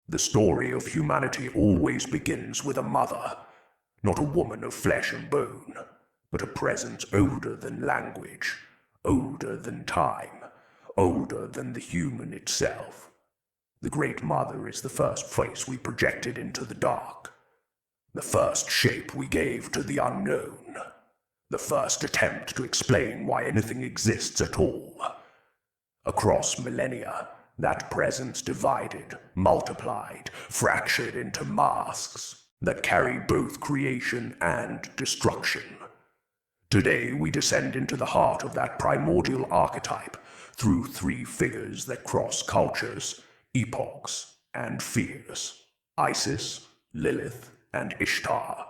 The story of humanity always begins with a mother, not a woman of flesh and bone, but a presence older than language, older than time, older than the human itself. The Great Mother is the first face we projected into the dark, the first shape we gave to the unknown, the first attempt to explain why anything exists at all. Across millennia, that presence divided, multiplied, fractured into masks that carry both creation and destruction. Today we descend into the heart of that primordial archetype through three figures that cross cultures, epochs, and fears: Isis, Lilith, and Ishtar.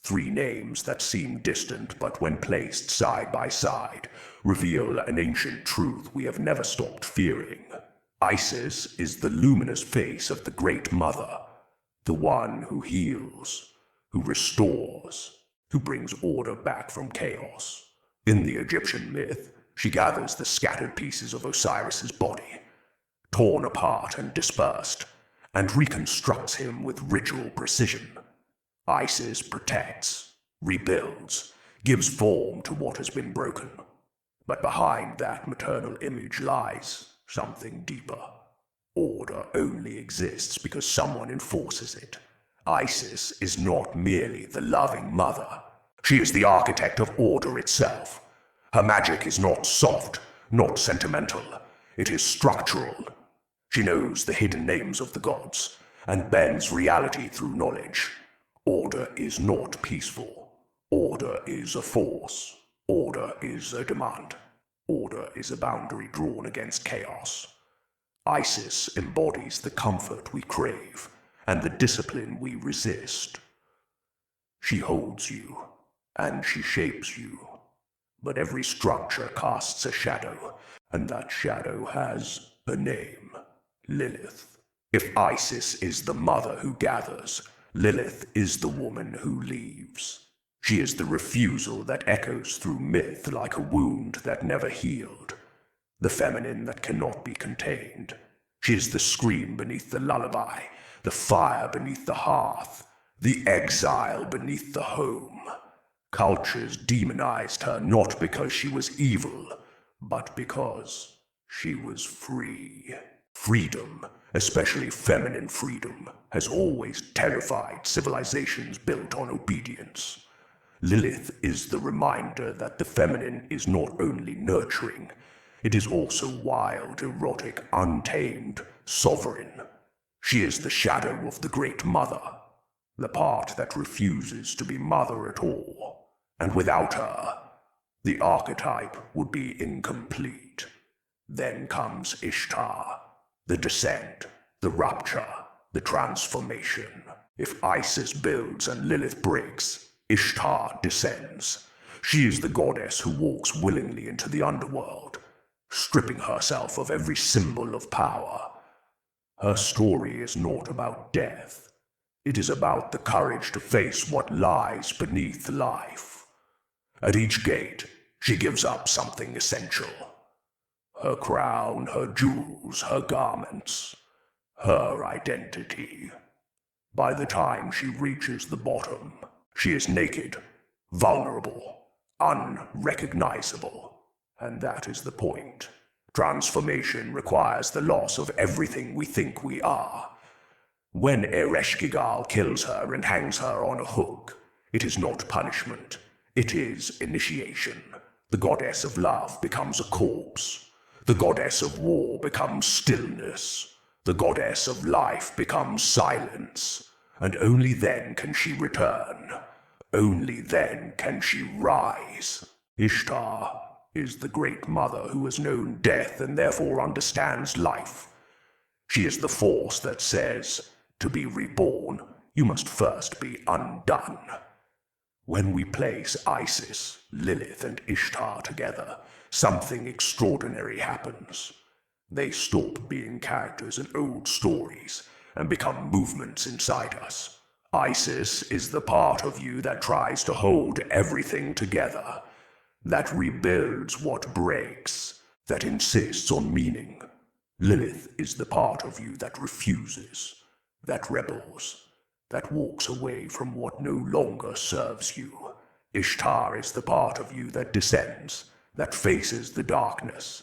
Three names that seem distant, but when placed side by side, reveal an ancient truth we have never stopped fearing. Isis is the luminous face of the Great Mother, the one who heals, who restores, who brings order back from chaos. In the Egyptian myth, she gathers the scattered pieces of Osiris's body, torn apart and dispersed, and reconstructs him with ritual precision. Isis protects, rebuilds, gives form to what has been broken. But behind that maternal image lies something deeper. Order only exists because someone enforces it. Isis is not merely the loving mother. She is the architect of order itself. Her magic is not soft, not sentimental. It is structural. She knows the hidden names of the gods and bends reality through knowledge. Order is not peaceful. Order is a force. Order is a demand. Order is a boundary drawn against chaos. Isis embodies the comfort we crave and the discipline we resist. She holds you, and she shapes you. But every structure casts a shadow, and that shadow has a name: Lilith. If Isis is the mother who gathers, Lilith is the woman who leaves. She is the refusal that echoes through myth like a wound that never healed, the feminine that cannot be contained. She is the scream beneath the lullaby, the fire beneath the hearth, the exile beneath the home. Cultures demonized her not because she was evil, but because she was free. Freedom, especially feminine freedom, has always terrified civilizations built on obedience. Lilith is the reminder that the feminine is not only nurturing, it is also wild, erotic, untamed, sovereign. She is the shadow of the Great Mother, the part that refuses to be mother at all. And without her, the archetype would be incomplete. Then comes Ishtar, the descent, the rupture, the transformation. If Isis builds and Lilith breaks, Ishtar descends. She is the goddess who walks willingly into the underworld, stripping herself of every symbol of power. Her story is not about death. It is about the courage to face what lies beneath life. At each gate, she gives up something essential. Her crown, her jewels, her garments, her identity. By the time she reaches the bottom, she is naked, vulnerable, unrecognizable. And that is the point. Transformation requires the loss of everything we think we are. When Ereshkigal kills her and hangs her on a hook, it is not punishment. It is initiation. The goddess of love becomes a corpse. The goddess of war becomes stillness. The goddess of life becomes silence. And only then can she return. Only then can she rise. Ishtar is the Great Mother who has known death and therefore understands life. She is the force that says, to be reborn, you must first be undone. When we place Isis, Lilith, and Ishtar together, something extraordinary happens. They stop being characters in old stories and become movements inside us. Isis is the part of you that tries to hold everything together, that rebuilds what breaks, that insists on meaning. Lilith is the part of you that refuses, that rebels, that walks away from what no longer serves you. Ishtar is the part of you that descends, that faces the darkness,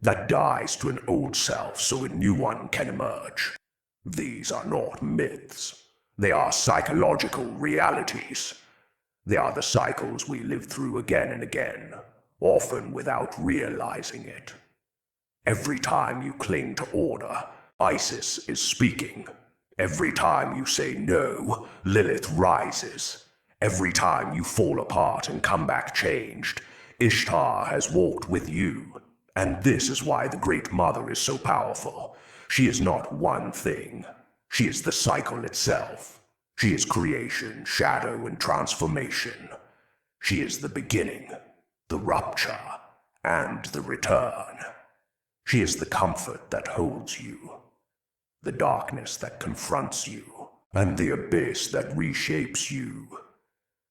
that dies to an old self so a new one can emerge. These are not myths. They are psychological realities. They are the cycles we live through again and again, often without realizing it. Every time you cling to order, Isis is speaking. Every time you say no, Lilith rises. Every time you fall apart and come back changed, Ishtar has walked with you. And this is why the Great Mother is so powerful. She is not one thing. She is the cycle itself. She is creation, shadow, and transformation. She is the beginning, the rupture, and the return. She is the comfort that holds you, the darkness that confronts you, and the abyss that reshapes you.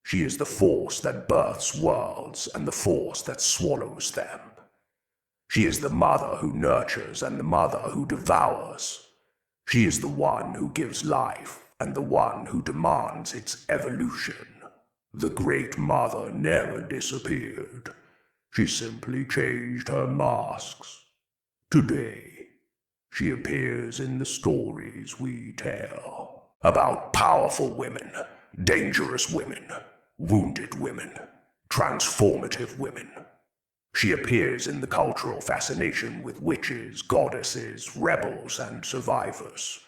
She is the force that births worlds and the force that swallows them. She is the mother who nurtures and the mother who devours. She is the one who gives life and the one who demands its evolution. The Great Mother never disappeared. She simply changed her masks. Today, she appears in the stories we tell about powerful women, dangerous women, wounded women, transformative women. She appears in the cultural fascination with witches, goddesses, rebels, and survivors.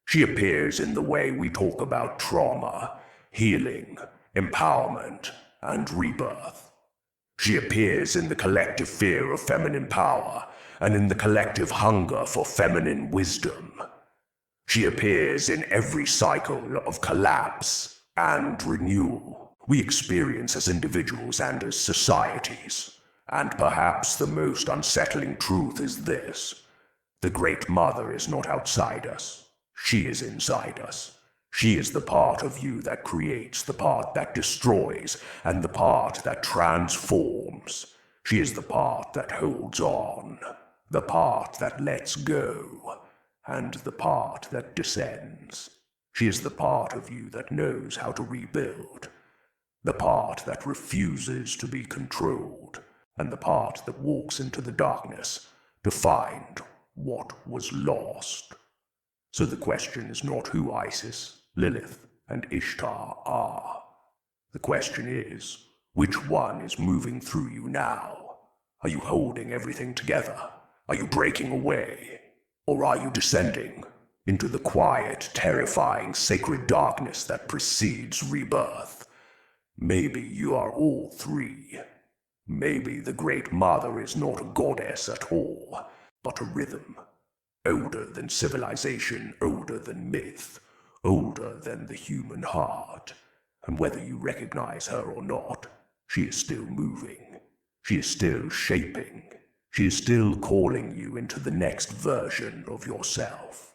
She appears in the way we talk about trauma, healing, empowerment, and rebirth. She appears in the collective fear of feminine power and in the collective hunger for feminine wisdom. She appears in every cycle of collapse and renewal we experience as individuals and as societies. And perhaps the most unsettling truth is this: the Great Mother is not outside us. She is inside us. She is the part of you that creates, the part that destroys, and the part that transforms. She is the part that holds on, the part that lets go, and the part that descends. She is the part of you that knows how to rebuild, the part that refuses to be controlled, and the part that walks into the darkness to find what was lost. So the question is not who Isis, Lilith, and Ishtar are. The question is, which one is moving through you now? Are you holding everything together? Are you breaking away? Or are you descending into the quiet, terrifying, sacred darkness that precedes rebirth? Maybe you are all three. Maybe the Great Mother is not a goddess at all, but a rhythm, older than civilization, older than myth, older than the human heart. And whether you recognize her or not, she is still moving. She is still shaping. She is still calling you into the next version of yourself.